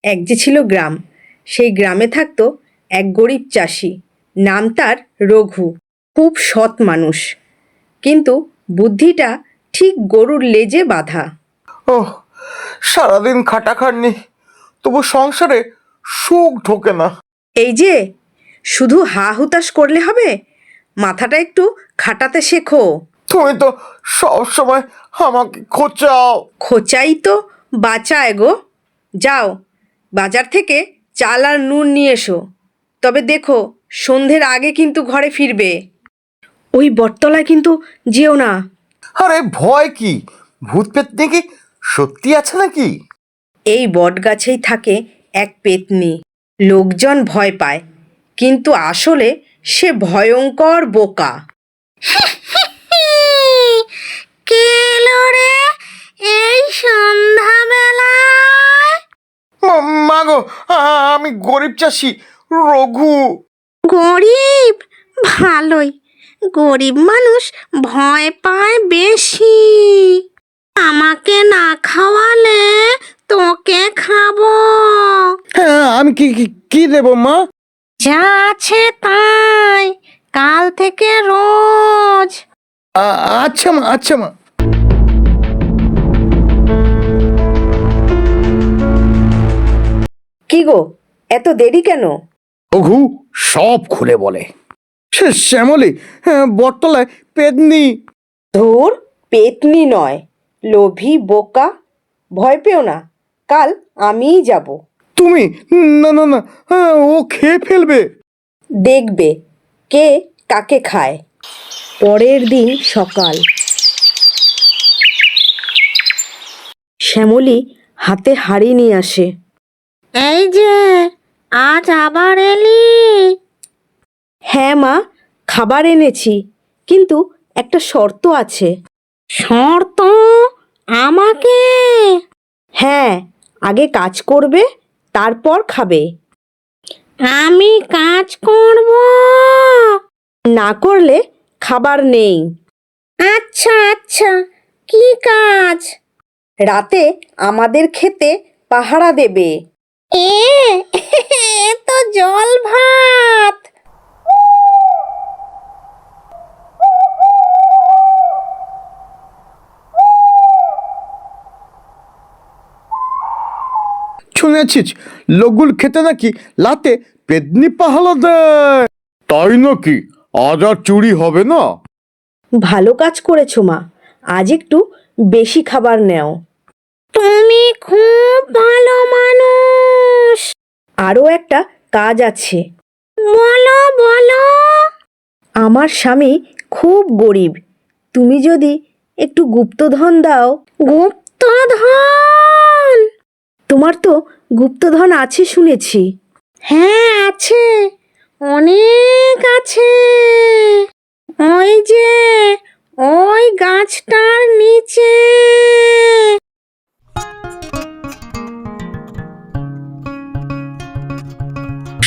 এক যে ছিল গ্রাম, সেই গ্রামে থাকতো এক গরিব চাষি। নাম তার রঘু। খুব সৎ মানুষ, কিন্তু বুদ্ধিটা ঠিক গরুর লেজে বাঁধা। ওহ, সারাদিন খাটাখাটনি, তবু সংসারে সুখ ঢোকে না। এই যে, শুধু হা হুতাশ করলে হবে, মাথাটা একটু খাটাতে শেখো। তুমি তো সব সময় আমাকে খোঁচাও। খোঁচাই তো বাঁচায় গো। যাও, বাজার থেকে চাল আর নুন নিয়ে এসো। তবে দেখো, সন্ধ্যের আগে কিন্তু ঘরে ফিরবে। ওই বটতলায় কিন্তু যেও না। আরে ভয় কি? ভূত পেতনি কি সত্যি আছে নাকি? এই বট গাছেই থাকে এক পেতনি। লোকজন ভয় পায়, কিন্তু আসলে সে ভয়ঙ্কর বোকা। কে এলো রে এই সন্ধ্যাবেলায়? মাগো, আমি গরিব চাষি রঘু। গরিব? ভালোই, গরিব মানুষ ভয় পায় বেশি। আমাকে না খাওয়ালে তোকে খাবো। হ্যাঁ, আমি কি কি দেব মা? যা আছে তাই, কাল থেকে রোজ। আচ্ছা মা, আচ্ছা মা। কি গো, এত দেরি কেন? রঘু সব খুলে বলে। সে শ্যামলী, বটতলায় পেতনি। ধুর, পেতনি নয়, লোভী বোকা। ভয় পেও না, কাল আমিই যাব। তুমি? না না না, ও খেয়ে ফেলবে। দেখবে কে কাকে খায়। পরের দিন সকাল। শ্যামলী হাতে হাঁড়ি নিয়ে আসে। এই যে, আজ আবার এলি? হ্যাঁ মা, খাবার এনেছি, কিন্তু একটা শর্ত আছে। শর্ত? আমাকে? হ্যাঁ, আগে কাজ করবে, তারপর খাবে। আমি কাজ করব? না করলে খাবার নেই। আচ্ছা আচ্ছা, কি কাজ? রাতে আমাদের খেতে পাহারা দেবে। এ তো জল ভাত। শুনেছিস লগুল খেতে নাকি লাতে পেতনি পাহারা দেয়? তাই নাকি? আজ আর চুরি হবে না। ভালো কাজ করেছো মা, আজ একটু বেশি খাবার নেও। তুমি খুব ভালো মানুষ। আরও একটা কাজ আছে। বলো বলো। আমার স্বামী খুব গরিব, তুমি যদি একটু গুপ্তধন দাও। গুপ্তধন? তোমার তো গুপ্তধন আছে শুনেছি। হ্যাঁ আছে, অনেক আছে। ওই যে, ওই গাছটার নিচে।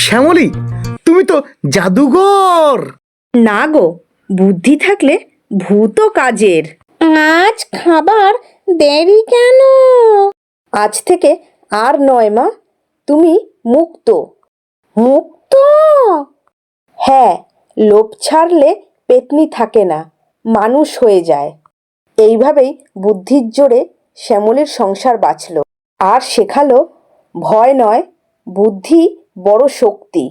শ্যামলী, তুমি তো জাদুঘর। না গো, বুদ্ধি থাকলে ভূতও কাজের। আজ খাবার দেরি কেন? আজ থেকে আর নয় মা, তুমি মুক্ত। মুক্ত? হ্যাঁ, লোভ ছাড়লে পেতনি থাকে না, মানুষ হয়ে যায়। এইভাবেই বুদ্ধির জোরে শ্যামলীর সংসার বাঁচল। আর শেখালো, ভয় নয়, বুদ্ধি বড় শক্তি।